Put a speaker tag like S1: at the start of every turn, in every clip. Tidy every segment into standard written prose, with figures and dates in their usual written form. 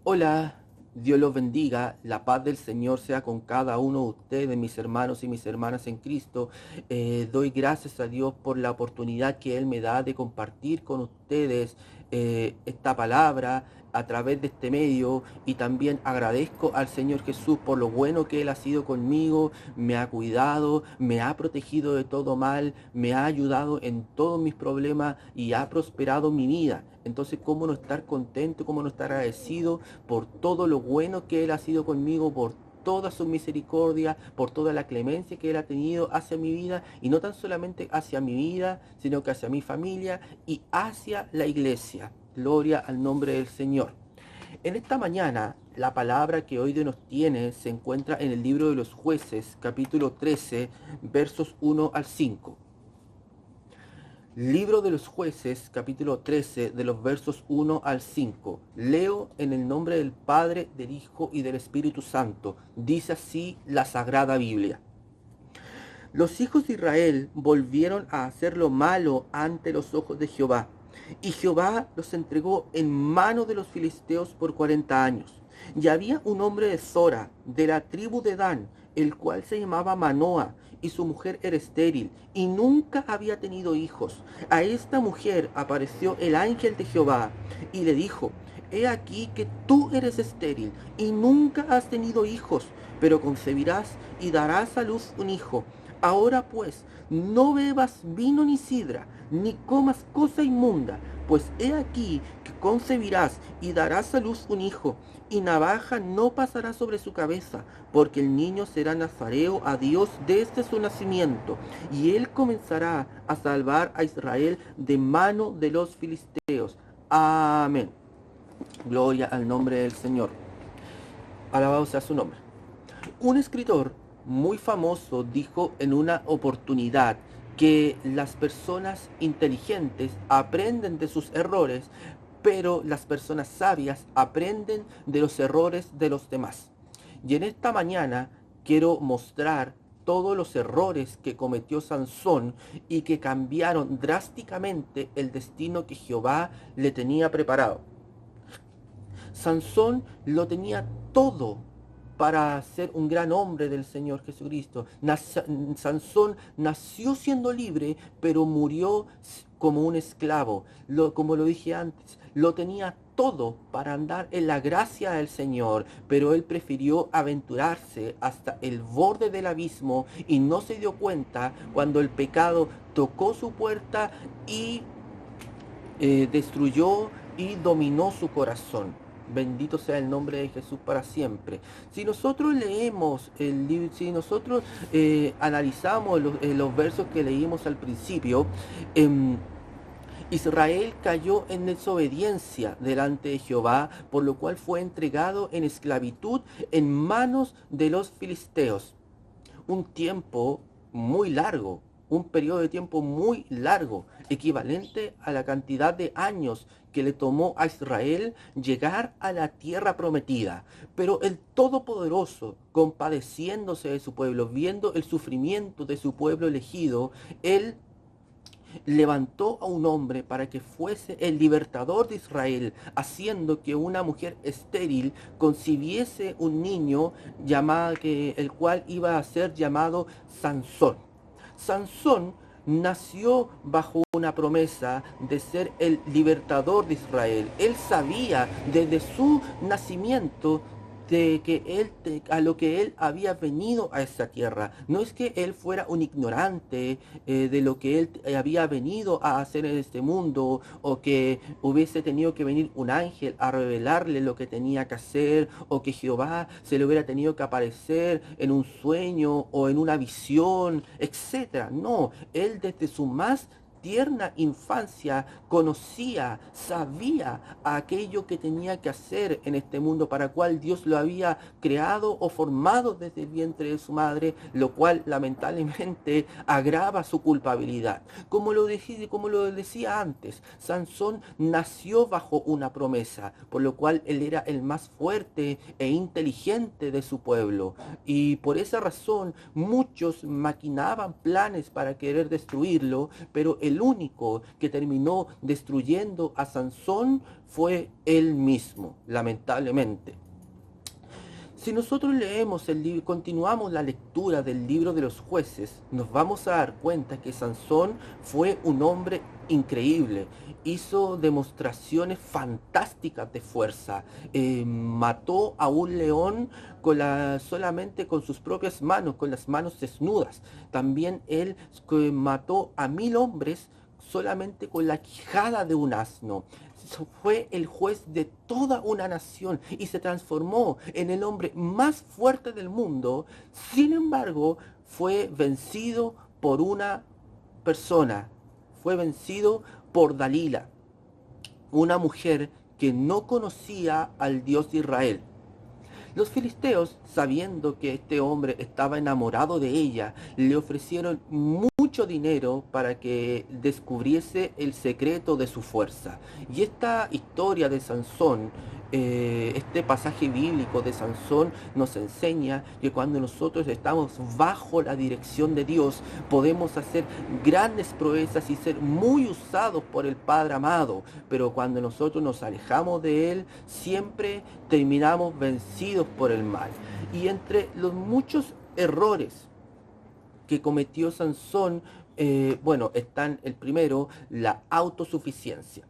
S1: Hola, Dios los bendiga, la paz del Señor sea con cada uno de ustedes, mis hermanos y mis hermanas en Cristo. Doy gracias a Dios por la oportunidad que Él me da de compartir con ustedes esta palabra a través de este medio, y también agradezco al Señor Jesús por lo bueno que Él ha sido conmigo, me ha cuidado, me ha protegido de todo mal, me ha ayudado en todos mis problemas y ha prosperado mi vida. Entonces, ¿cómo no estar contento, cómo no estar agradecido por todo lo bueno que Él ha sido conmigo, por toda su misericordia, por toda la clemencia que Él ha tenido hacia mi vida, y no tan solamente hacia mi vida, sino que hacia mi familia y hacia la iglesia? Gloria al nombre del Señor. En esta mañana, la palabra que hoy Dios nos tiene se encuentra en el libro de los Jueces, capítulo 13, versos 1 al 5. Libro de los Jueces, capítulo 13, de los versos 1 al 5. Leo en el nombre del Padre, del Hijo y del Espíritu Santo. Dice así la Sagrada Biblia. Los hijos de Israel volvieron a hacer lo malo ante los ojos de Jehová, y Jehová los entregó en mano de los filisteos por 40 años. Y había un hombre de Zora, de la tribu de Dan, el cual se llamaba Manoa, y su mujer era estéril, y nunca había tenido hijos. A esta mujer apareció el ángel de Jehová, y le dijo: He aquí que tú eres estéril, y nunca has tenido hijos, pero concebirás y darás a luz un hijo. Ahora pues, no bebas vino ni sidra, ni comas cosa inmunda, pues he aquí que concebirás y darás a luz un hijo, y navaja no pasará sobre su cabeza, porque el niño será nazareo a Dios desde su nacimiento, y él comenzará a salvar a Israel de mano de los filisteos. Amén. Gloria al nombre del Señor. Alabado sea su nombre. Un escritor muy famoso dijo en una oportunidad que las personas inteligentes aprenden de sus errores, pero las personas sabias aprenden de los errores de los demás. Y en esta mañana quiero mostrar todos los errores que cometió Sansón y que cambiaron drásticamente el destino que Jehová le tenía preparado. Sansón lo tenía todo para ser un gran hombre del Señor Jesucristo. Sansón nació siendo libre, pero murió como un esclavo. Como lo dije antes, lo tenía todo para andar en la gracia del Señor, pero él prefirió aventurarse hasta el borde del abismo y no se dio cuenta cuando el pecado tocó su puerta y destruyó y dominó su corazón. Bendito sea el nombre de Jesús para siempre. Si nosotros leemos el libro, si nosotros analizamos los versos que leímos al principio, Israel cayó en desobediencia delante de Jehová, por lo cual fue entregado en esclavitud en manos de los filisteos. Un tiempo muy largo, un periodo de tiempo muy largo, equivalente a la cantidad de años que le tomó a Israel llegar a la tierra prometida. Pero el Todopoderoso, compadeciéndose de su pueblo, viendo el sufrimiento de su pueblo elegido, él levantó a un hombre para que fuese el libertador de Israel, haciendo que una mujer estéril concibiese un niño el cual iba a ser llamado Sansón. Sansón nació bajo una promesa de ser el libertador de Israel. Él sabía desde su nacimiento de que a lo que él había venido a esa tierra. No es que él fuera un ignorante de lo que él había venido a hacer en este mundo, o que hubiese tenido que venir un ángel a revelarle lo que tenía que hacer, o que Jehová se le hubiera tenido que aparecer en un sueño o en una visión, etcétera. No, él desde su más tierna infancia conocía, sabía aquello que tenía que hacer en este mundo para cual Dios lo había creado o formado desde el vientre de su madre, lo cual lamentablemente agrava su culpabilidad. Como lo decía antes, Sansón nació bajo una promesa, por lo cual él era el más fuerte e inteligente de su pueblo, y por esa razón muchos maquinaban planes para querer destruirlo, pero el único que terminó destruyendo a Sansón fue él mismo, lamentablemente. Si nosotros leemos el libro, continuamos la lectura del libro de los jueces, nos vamos a dar cuenta que Sansón fue un hombre increíble, hizo demostraciones fantásticas de fuerza, mató a un león solamente con sus propias manos, con las manos desnudas. También él mató a 1000 hombres solamente con la quijada de un asno. Fue el juez de toda una nación y se transformó en el hombre más fuerte del mundo. Sin embargo, fue vencido por una persona, fue vencido por Dalila, una mujer que no conocía al Dios de Israel. Los filisteos, sabiendo que este hombre estaba enamorado de ella, le ofrecieron mucho dinero para que descubriese el secreto de su fuerza. Y esta historia de Sansón, este pasaje bíblico de Sansón nos enseña que cuando nosotros estamos bajo la dirección de Dios, podemos hacer grandes proezas y ser muy usados por el Padre amado. Pero cuando nosotros nos alejamos de Él, siempre terminamos vencidos por el mal. Y entre los muchos errores que cometió Sansón, están el primero, la autosuficiencia.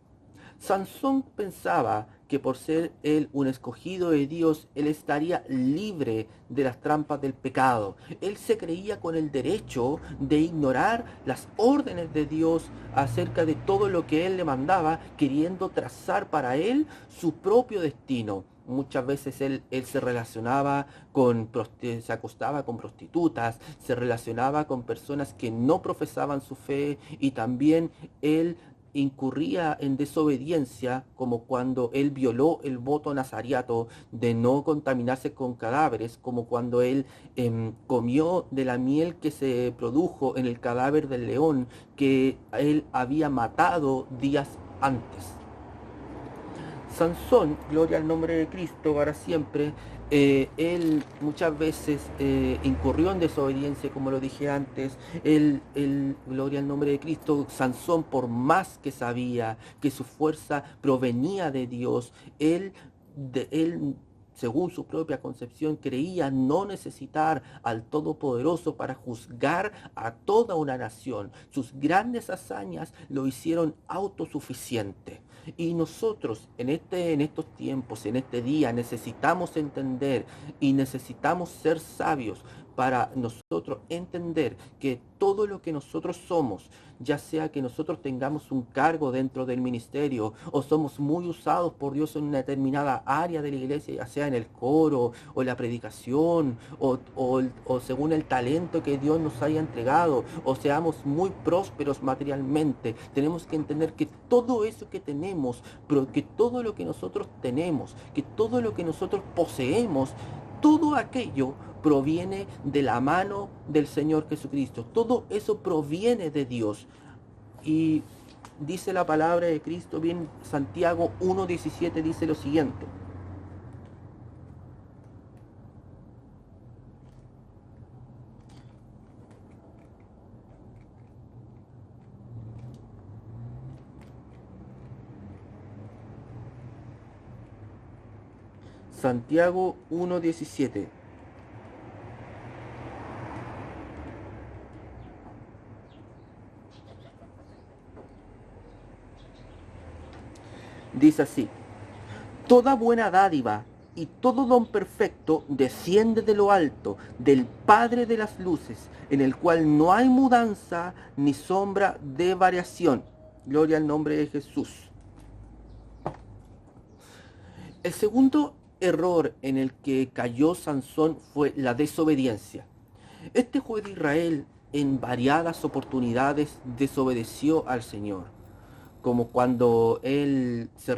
S1: Sansón pensaba que por ser él un escogido de Dios, él estaría libre de las trampas del pecado. Él se creía con el derecho de ignorar las órdenes de Dios acerca de todo lo que él le mandaba, queriendo trazar para él su propio destino. Muchas veces él se relacionaba se acostaba con prostitutas, se relacionaba con personas que no profesaban su fe, y también él incurría en desobediencia, como cuando él violó el voto nazariato de no contaminarse con cadáveres, como cuando él comió de la miel que se produjo en el cadáver del león que él había matado días antes. Sansón, gloria al nombre de Cristo para siempre, él muchas veces incurrió en desobediencia, como lo dije antes. Gloria al nombre de Cristo, Sansón, por más que sabía que su fuerza provenía de Dios, él, según su propia concepción, creía no necesitar al Todopoderoso para juzgar a toda una nación. Sus grandes hazañas lo hicieron autosuficiente. Y nosotros en estos tiempos, en este día, necesitamos entender y necesitamos ser sabios para nosotros entender que todo lo que nosotros somos, ya sea que nosotros tengamos un cargo dentro del ministerio o somos muy usados por Dios en una determinada área de la iglesia, ya sea en el coro o la predicación o según el talento que Dios nos haya entregado, o seamos muy prósperos materialmente, tenemos que entender que todo eso que tenemos, pero que todo lo que nosotros tenemos, que todo lo que nosotros poseemos, todo aquello proviene de la mano del Señor Jesucristo. Todo eso proviene de Dios. Y dice la palabra de Cristo, bien, Santiago 1:17 dice lo siguiente: Santiago 1:17. Dice así: toda buena dádiva y todo don perfecto desciende de lo alto, del Padre de las luces, en el cual no hay mudanza ni sombra de variación. Gloria al nombre de Jesús. El segundo error en el que cayó Sansón fue la desobediencia. Este juez de Israel en variadas oportunidades desobedeció al Señor, como cuando él se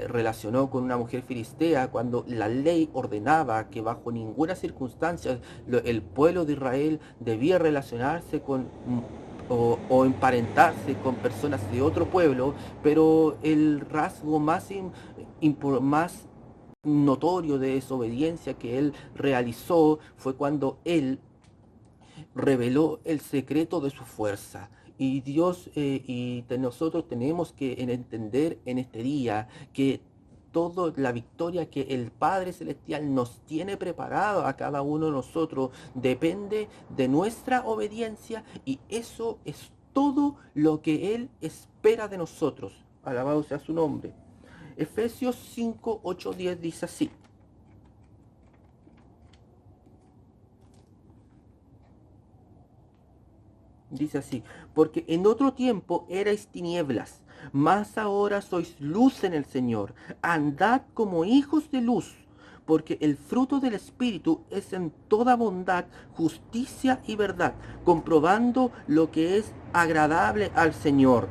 S1: relacionó con una mujer filistea, cuando la ley ordenaba que bajo ninguna circunstancia el pueblo de Israel debía relacionarse o emparentarse con personas de otro pueblo. Pero el rasgo más notorio de desobediencia que él realizó fue cuando él reveló el secreto de su fuerza. Y Dios nosotros tenemos que entender en este día que toda la victoria que el Padre Celestial nos tiene preparado a cada uno de nosotros depende de nuestra obediencia, y eso es todo lo que Él espera de nosotros. Alabado sea su nombre. Efesios 5, 8, 10 dice así. Dice así: porque en otro tiempo erais tinieblas, mas ahora sois luz en el Señor. Andad como hijos de luz, porque el fruto del Espíritu es en toda bondad, justicia y verdad, comprobando lo que es agradable al Señor.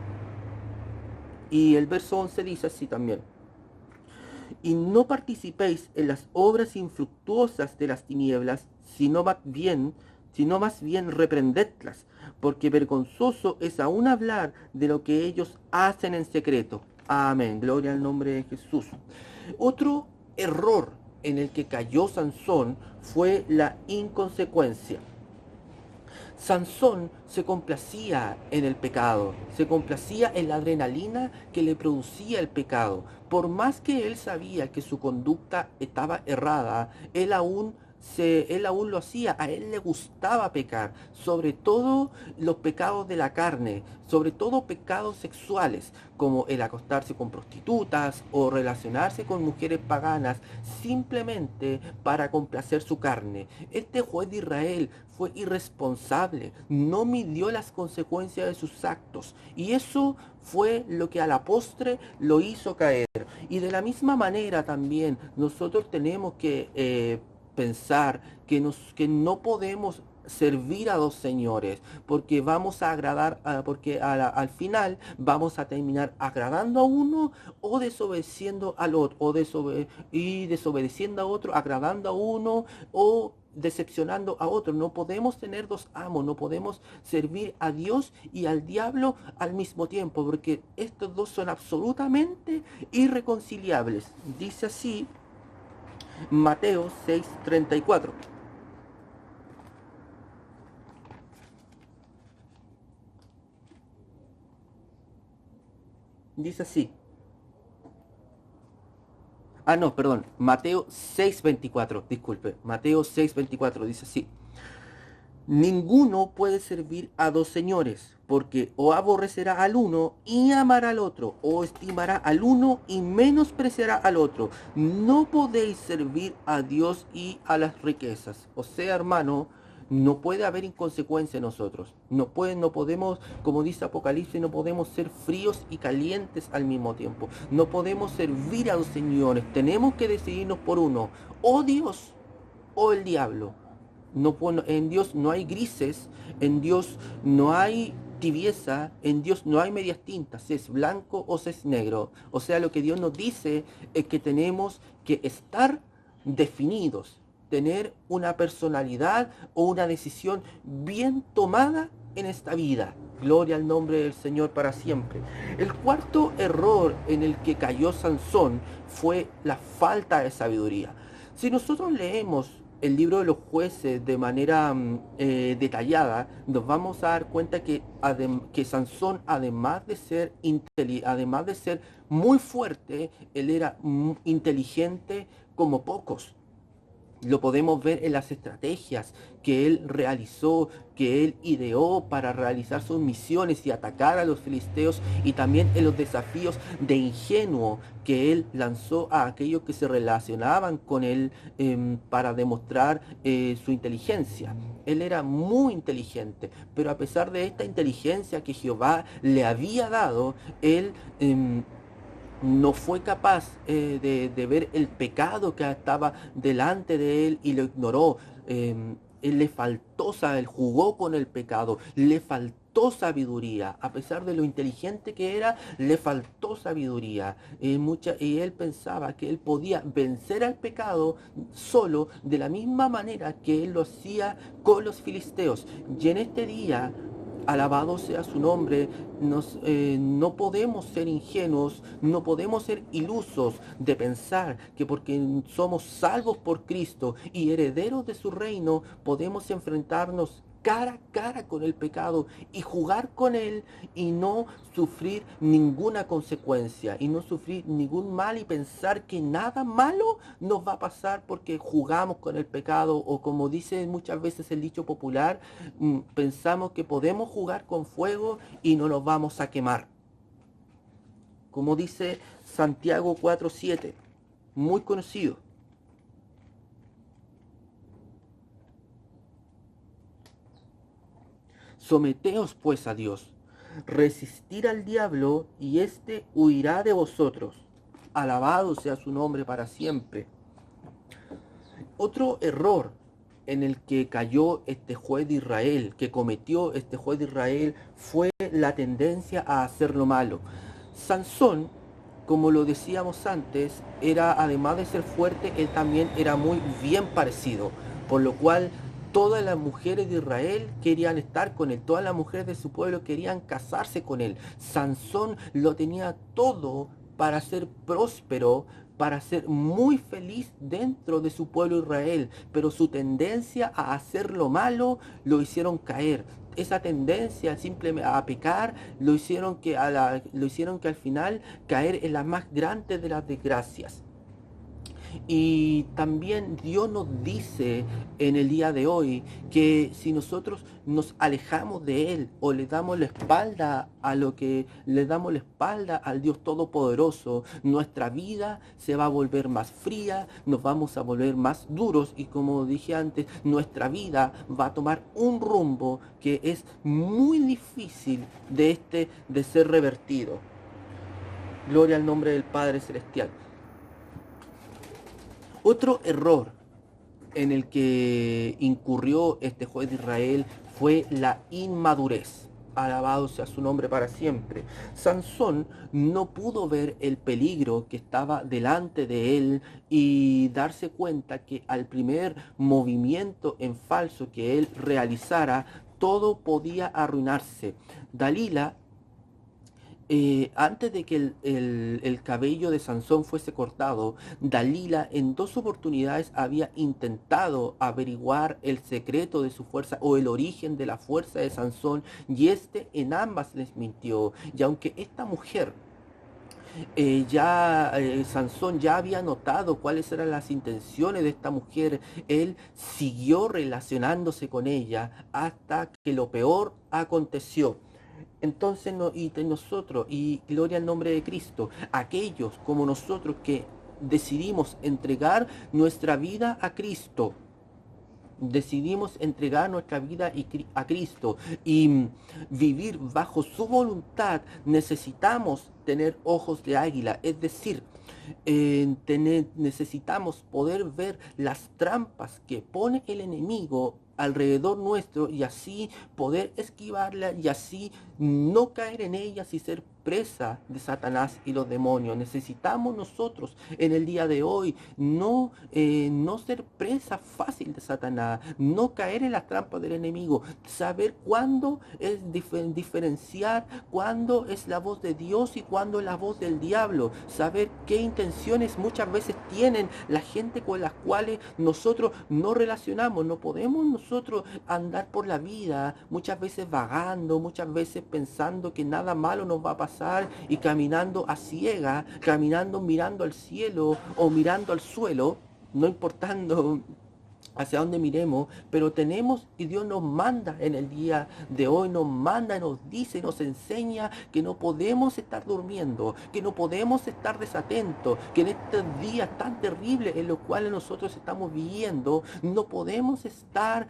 S1: Y el verso 11 dice así también: y no participéis en las obras infructuosas de las tinieblas, sino más bien reprendedlas, porque vergonzoso es aún hablar de lo que ellos hacen en secreto. Amén. Gloria al nombre de Jesús. Otro error en el que cayó Sansón fue la inconsecuencia. Sansón se complacía en el pecado, se complacía en la adrenalina que le producía el pecado. Por más que él sabía que su conducta estaba errada, él aún lo hacía. A él le gustaba pecar, sobre todo los pecados de la carne, sobre todo pecados sexuales, como el acostarse con prostitutas o relacionarse con mujeres paganas, simplemente para complacer su carne. Este juez de Israel fue irresponsable, no midió las consecuencias de sus actos, y eso fue lo que a la postre lo hizo caer. Y de la misma manera también nosotros tenemos que pensar que no podemos servir a dos señores, porque vamos a agradar, porque al final vamos a terminar agradando a uno o desobedeciendo al otro, y desobedeciendo a otro, agradando a uno o decepcionando a otro. No podemos tener dos amos, no podemos servir a Dios y al diablo al mismo tiempo, porque estos dos son absolutamente irreconciliables. Dice así Mateo 6:34. Dice así. No, perdón. Mateo 6:24. Disculpe. Mateo 6:24 dice así: ninguno puede servir a dos señores, porque o aborrecerá al uno y amará al otro, o estimará al uno y menospreciará al otro. No podéis servir a Dios y a las riquezas. O sea, hermano, no puede haber inconsecuencia en nosotros. No podemos, como dice Apocalipsis, no podemos ser fríos y calientes al mismo tiempo. No podemos servir a dos señores. Tenemos que decidirnos por uno: o Dios o el diablo. No, en Dios no hay grises, en Dios no hay tibieza, en Dios no hay medias tintas, si es blanco o si es negro. O sea, lo que Dios nos dice es que tenemos que estar definidos, tener una personalidad o una decisión bien tomada en esta vida. Gloria al nombre del Señor para siempre. El cuarto error en el que cayó Sansón fue la falta de sabiduría. Si nosotros leemos el libro de los jueces de manera detallada, nos vamos a dar cuenta que Sansón, además de ser muy fuerte, él era inteligente como pocos. Lo podemos ver en las estrategias que él realizó, que él ideó para realizar sus misiones y atacar a los filisteos, y también en los desafíos de ingenuo que él lanzó a aquellos que se relacionaban con él para demostrar su inteligencia. Él era muy inteligente, pero a pesar de esta inteligencia que Jehová le había dado, él no fue capaz de ver el pecado que estaba delante de él y lo ignoró. Él le faltó saber, jugó con el pecado, le faltó sabiduría. A pesar de lo inteligente que era, le faltó sabiduría. Y él pensaba que él podía vencer al pecado solo, de la misma manera que él lo hacía con los filisteos. Y en este día, alabado sea su nombre, no podemos ser ingenuos, no podemos ser ilusos de pensar que porque somos salvos por Cristo y herederos de su reino, podemos enfrentarnos cara a cara con el pecado y jugar con él y no sufrir ninguna consecuencia y no sufrir ningún mal y pensar que nada malo nos va a pasar porque jugamos con el pecado o como dice muchas veces el dicho popular, pensamos que podemos jugar con fuego y no nos vamos a quemar. Como dice Santiago 4:7, muy conocido. Someteos pues a Dios, resistir al diablo y éste huirá de vosotros. Alabado sea su nombre para siempre. Otro error en el que cayó este juez de Israel, que cometió este juez de Israel, fue la tendencia a hacer lo malo. Sansón, como lo decíamos antes, era, además de ser fuerte, él también era muy bien parecido, por lo cual todas las mujeres de Israel querían estar con él, todas las mujeres de su pueblo querían casarse con él. Sansón lo tenía todo para ser próspero, para ser muy feliz dentro de su pueblo Israel, pero su tendencia a hacer lo malo lo hicieron caer. Esa tendencia simplemente a pecar lo hicieron que al final caer en la más grande de las desgracias. Y también Dios nos dice en el día de hoy que si nosotros nos alejamos de Él o le damos la espalda a lo que le damos la espalda al Dios Todopoderoso, nuestra vida se va a volver más fría, nos vamos a volver más duros y como dije antes, nuestra vida va a tomar un rumbo que es muy difícil de ser revertido. Gloria al nombre del Padre Celestial. Otro error en el que incurrió este juez de Israel fue la inmadurez. Alabado sea su nombre para siempre. Sansón no pudo ver el peligro que estaba delante de él y darse cuenta que al primer movimiento en falso que él realizara, todo podía arruinarse. Dalila, antes de que el cabello de Sansón fuese cortado, Dalila en 2 oportunidades había intentado averiguar el secreto de su fuerza o el origen de la fuerza de Sansón y en ambas les mintió. Y aunque esta mujer Sansón ya había notado cuáles eran las intenciones de esta mujer, él siguió relacionándose con ella hasta que lo peor aconteció. Entonces, nosotros, y gloria al nombre de Cristo, aquellos como nosotros que decidimos entregar nuestra vida a Cristo, decidimos entregar nuestra vida a Cristo y vivir bajo su voluntad, necesitamos tener ojos de águila, es decir, necesitamos poder ver las trampas que pone el enemigo alrededor nuestro y así poder esquivarla y así no caer en ellas y ser presa de Satanás y los demonios. Necesitamos nosotros en el día de hoy no ser presa fácil de Satanás, no caer en las trampas del enemigo, saber cuándo es diferenciar cuándo es la voz de Dios y cuándo es la voz del diablo, saber qué intenciones muchas veces tienen la gente con las cuales nosotros no relacionamos. No podemos nosotros andar por la vida muchas veces vagando, muchas veces pensando que nada malo nos va a pasar y caminando a ciega, caminando mirando al cielo o mirando al suelo, no importando hacia dónde miremos, pero tenemos y Dios nos manda en el día de hoy, nos manda, nos dice, nos enseña que no podemos estar durmiendo, que no podemos estar desatentos, que en estos días tan terribles en los cuales nosotros estamos viviendo, no podemos estar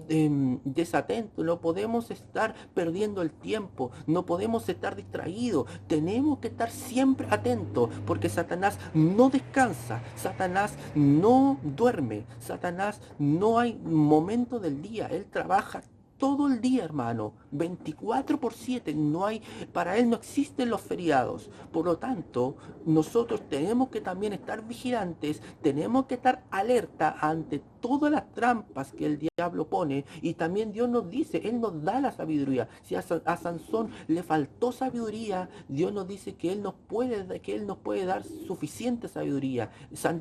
S1: desatentos, no podemos estar perdiendo el tiempo, no podemos estar distraídos, tenemos que estar siempre atentos, porque Satanás no descansa, Satanás no duerme, Satanás no hay momento del día, él trabaja todo el día, hermano, 24/7, para él no existen los feriados. Por lo tanto, nosotros tenemos que también estar vigilantes, tenemos que estar alerta ante todas las trampas que el diablo pone. Y también Dios nos dice, Él nos da la sabiduría. Si a Sansón le faltó sabiduría, Dios nos dice que Él nos puede dar suficiente sabiduría.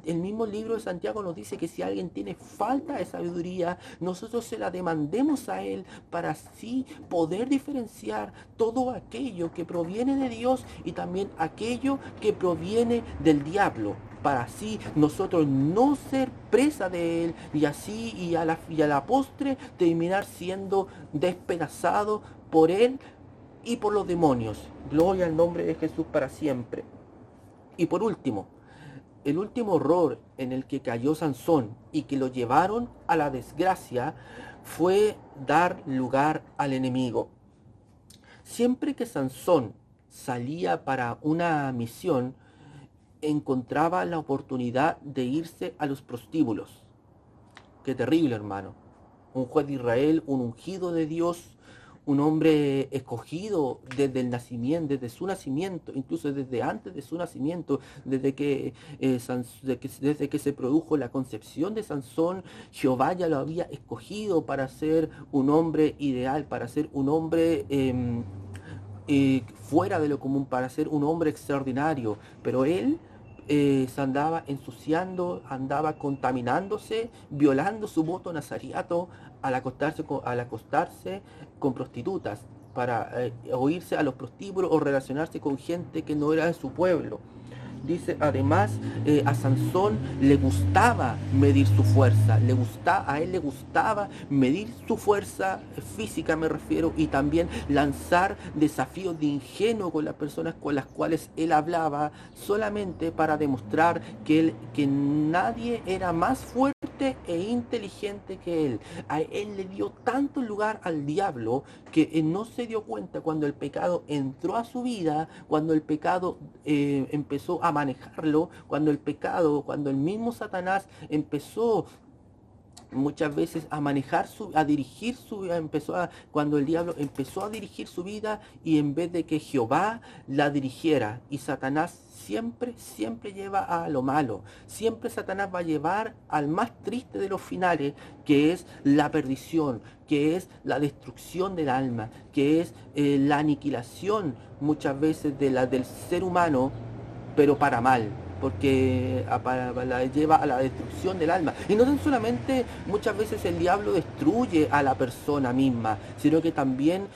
S1: El mismo libro de Santiago nos dice que si alguien tiene falta de sabiduría, nosotros se la demandemos a Él Él, para así poder diferenciar todo aquello que proviene de Dios y también aquello que proviene del diablo, para así nosotros no ser presa de él y así y a la postre terminar siendo despedazado por él y por los demonios. Gloria al nombre de Jesús para siempre. Y por último, el último error en el que cayó Sansón y que lo llevaron a la desgracia fue dar lugar al enemigo. Siempre que Sansón salía para una misión, encontraba la oportunidad de irse a los prostíbulos. Qué terrible, hermano. Un juez de Israel, un ungido de Dios, un hombre escogido desde el nacimiento, desde su nacimiento, incluso desde antes de su nacimiento, desde que se produjo la concepción de Sansón, Jehová ya lo había escogido para ser un hombre ideal, para ser un hombre fuera de lo común, para ser un hombre extraordinario. Pero él se andaba ensuciando, andaba contaminándose, violando su voto nazariato al acostarse con prostitutas, para o irse a los prostíbulos o relacionarse con gente que no era de su pueblo. Dice, además, a Sansón le gustaba medir su fuerza, a él le gustaba medir su fuerza física, me refiero, y también lanzar desafíos de ingenuo con las personas con las cuales él hablaba, solamente para demostrar que nadie era más fuerte e inteligente que él. A él le dio tanto lugar al diablo que no se dio cuenta cuando el pecado entró a su vida, cuando el pecado empezó a manejarlo, cuando el mismo Satanás empezó muchas veces a manejar cuando el diablo empezó a dirigir su vida, y en vez de que Jehová la dirigiera, y Satanás siempre lleva a lo malo, siempre Satanás va a llevar al más triste de los finales, que es la perdición, que es la destrucción del alma, que es la aniquilación muchas veces del ser humano, pero para mal, porque la lleva a la destrucción del alma. Y no tan solamente muchas veces el diablo destruye a la persona misma, sino que también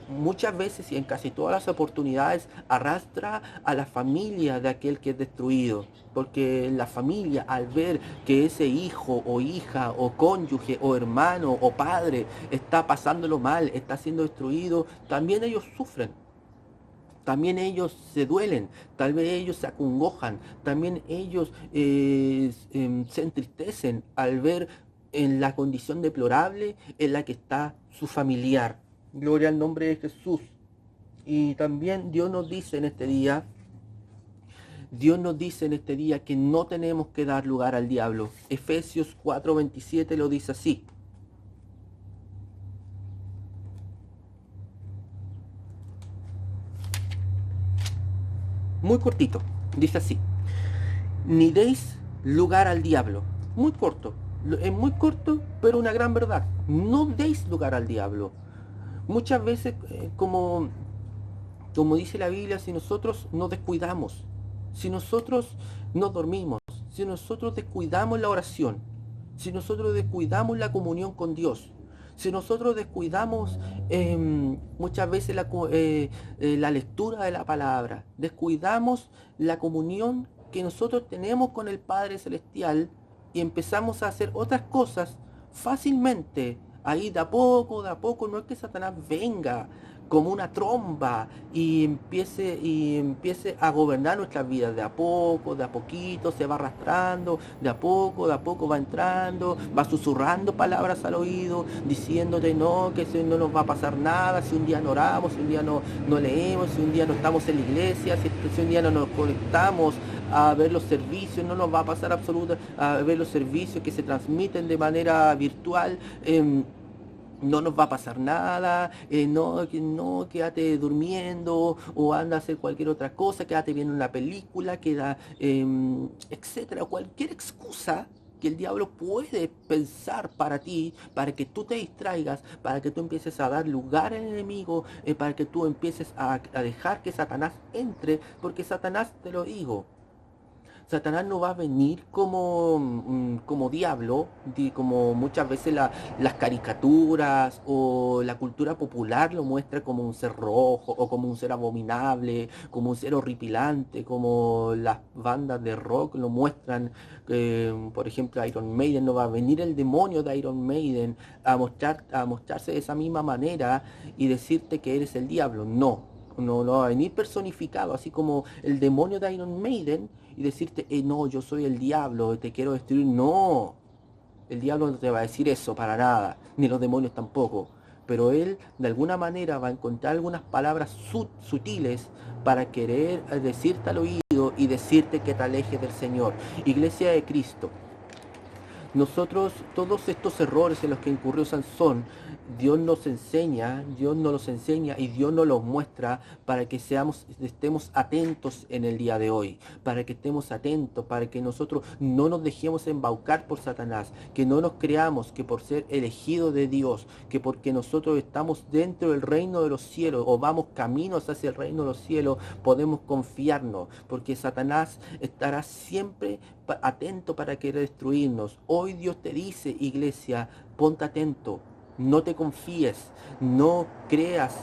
S1: muchas veces y en casi todas las oportunidades arrastra a la familia de aquel que es destruido. Porque la familia, al ver que ese hijo o hija o cónyuge o hermano o padre está pasándolo mal, está siendo destruido, también ellos sufren. También ellos se duelen, tal vez ellos se acongojan, también ellos se entristecen al ver en la condición deplorable en la que está su familiar. Gloria al nombre de Jesús. Y también Dios nos dice en este día que no tenemos que dar lugar al diablo. Efesios 4:27 lo dice así. Muy cortito, dice así: ni deis lugar al diablo. Muy corto, es muy corto, pero una gran verdad. No deis lugar al diablo. Muchas veces, como dice la Biblia, si nosotros nos descuidamos, si nosotros no dormimos, si nosotros descuidamos la oración, si nosotros descuidamos la comunión con Dios, si nosotros descuidamos muchas veces la lectura de la palabra, descuidamos la comunión que nosotros tenemos con el Padre Celestial y empezamos a hacer otras cosas fácilmente, ahí de a poco, no es que Satanás venga como una tromba y empiece a gobernar nuestras vidas de a poco, de a poquito, se va arrastrando, de a poco va entrando, va susurrando palabras al oído, diciéndote no, que no nos va a pasar nada, si un día no oramos, si un día no leemos, si un día no estamos en la iglesia, si un día no nos conectamos a ver los servicios, no nos va a pasar a ver los servicios que se transmiten de manera virtual. No nos va a pasar nada, no, quédate durmiendo o anda a hacer cualquier otra cosa, quédate viendo una película, etcétera. Cualquier excusa que el diablo puede pensar para ti, para que tú te distraigas, para que tú empieces a dar lugar al enemigo, para que tú empieces a dejar que Satanás entre, porque Satanás, te lo digo, Satanás no va a venir como, como diablo, como muchas veces las caricaturas o la cultura popular lo muestra como un ser rojo o como un ser abominable, como un ser horripilante, como las bandas de rock lo muestran. Por ejemplo, Iron Maiden, no va a venir el demonio de Iron Maiden a mostrarse de esa misma manera y decirte que eres el diablo. No. No va a venir personificado, así como el demonio de Iron Maiden, y decirte, no, yo soy el diablo, te quiero destruir. No, el diablo no te va a decir eso para nada, ni los demonios tampoco. Pero él de alguna manera va a encontrar algunas palabras sutiles para querer decirte al oído y decirte que te alejes del Señor. Iglesia de Cristo, nosotros, todos estos errores en los que incurrió Sansón, Dios nos los enseña y Dios nos los muestra para que estemos atentos en el día de hoy, para que estemos atentos, para que nosotros no nos dejemos embaucar por Satanás, que no nos creamos que por ser elegidos de Dios, que porque nosotros estamos dentro del reino de los cielos o vamos caminos hacia el reino de los cielos, podemos confiarnos, porque Satanás estará siempre atento para querer destruirnos. Hoy Dios te dice, iglesia, ponte atento, no te confíes, no creas,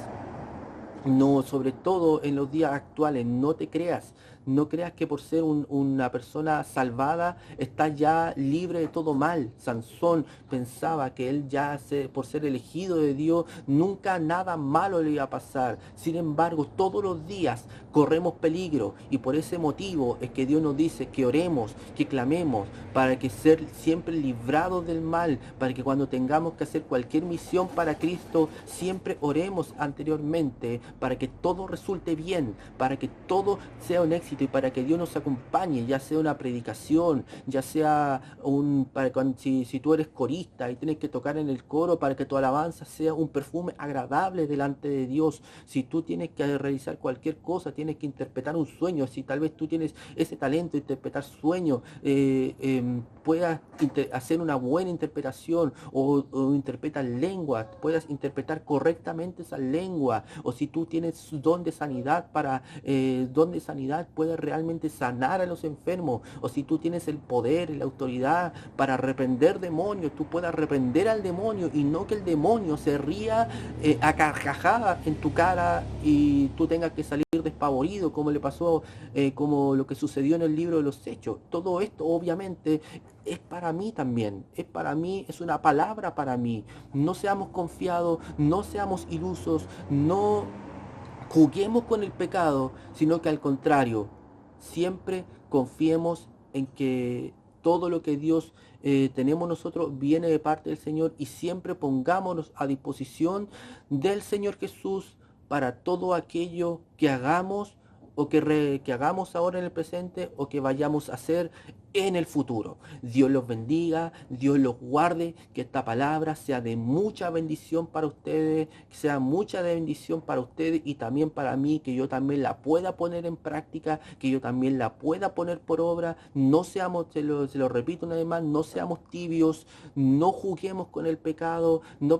S1: no, sobre todo en los días actuales, no te creas, no creas que por ser una persona salvada estás ya libre de todo mal. Sansón pensaba que él ya por ser elegido de Dios nunca nada malo le iba a pasar. Sin embargo, todos los días corremos peligro y por ese motivo es que Dios nos dice que oremos, que clamemos para que ser siempre librados del mal, para que cuando tengamos que hacer cualquier misión para Cristo, siempre oremos anteriormente para que todo resulte bien, para que todo sea un éxito y para que Dios nos acompañe, ya sea una predicación, ya sea si tú eres corista y tienes que tocar en el coro para que tu alabanza sea un perfume agradable delante de Dios. Si tú tienes que realizar cualquier cosa, tienes que interpretar un sueño, si tal vez tú tienes ese talento de interpretar sueños, puedas hacer una buena interpretación o interpretar lenguas, puedas interpretar correctamente esa lengua, o si tú tienes don de sanidad don de sanidad, puedes realmente sanar a los enfermos, o si tú tienes el poder y la autoridad para reprender demonios, tú puedas reprender al demonio y no que el demonio se ría a carcajadas en tu cara y tú tengas que salir despavorido, como le pasó, como lo que sucedió en el libro de los Hechos. Todo esto obviamente es para mí también, es para mí, es una palabra para mí. No seamos confiados, no seamos ilusos, no juguemos con el pecado, sino que al contrario, siempre confiemos en que todo lo que Dios tenemos nosotros viene de parte del Señor y siempre pongámonos a disposición del Señor Jesús para todo aquello que hagamos o que hagamos ahora en el presente o que vayamos a hacer en el futuro. Dios los bendiga, Dios los guarde, que esta palabra sea de mucha bendición para ustedes, que sea mucha bendición para ustedes y también para mí, que yo también la pueda poner en práctica, que yo también la pueda poner por obra. No seamos, se lo repito una vez más, no seamos tibios, no juguemos con el pecado, no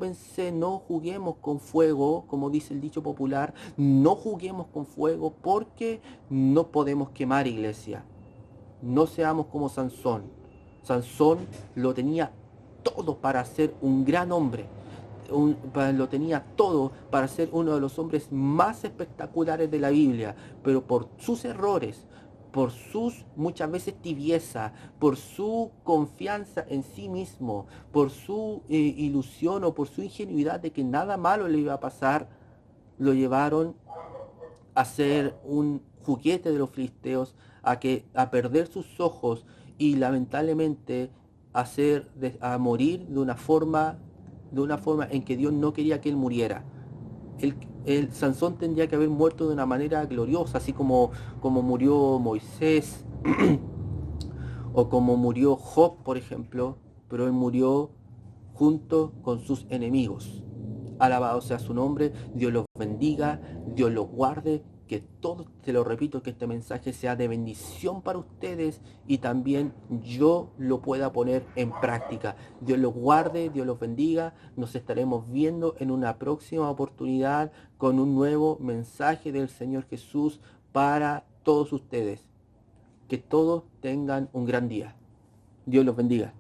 S1: juguemos con fuego, como dice el dicho popular, no juguemos con fuego porque no podemos quemar, iglesia. No seamos como Sansón. Sansón lo tenía todo para ser un gran hombre. Lo tenía todo para ser uno de los hombres más espectaculares de la Biblia. Pero por sus errores, por sus muchas veces tibieza, por su confianza en sí mismo, por su ilusión o por su ingenuidad de que nada malo le iba a pasar, lo llevaron a ser un juguete de los filisteos, a perder sus ojos y lamentablemente a morir de una forma en que Dios no quería que él muriera. Sansón tendría que haber muerto de una manera gloriosa, así como murió Moisés o como murió Job, por ejemplo, pero él murió junto con sus enemigos. Alabado sea su nombre, Dios los bendiga, Dios los guarde, que todo, te lo repito, que este mensaje sea de bendición para ustedes y también yo lo pueda poner en práctica. Dios los guarde, Dios los bendiga, nos estaremos viendo en una próxima oportunidad con un nuevo mensaje del Señor Jesús para todos ustedes. Que todos tengan un gran día. Dios los bendiga.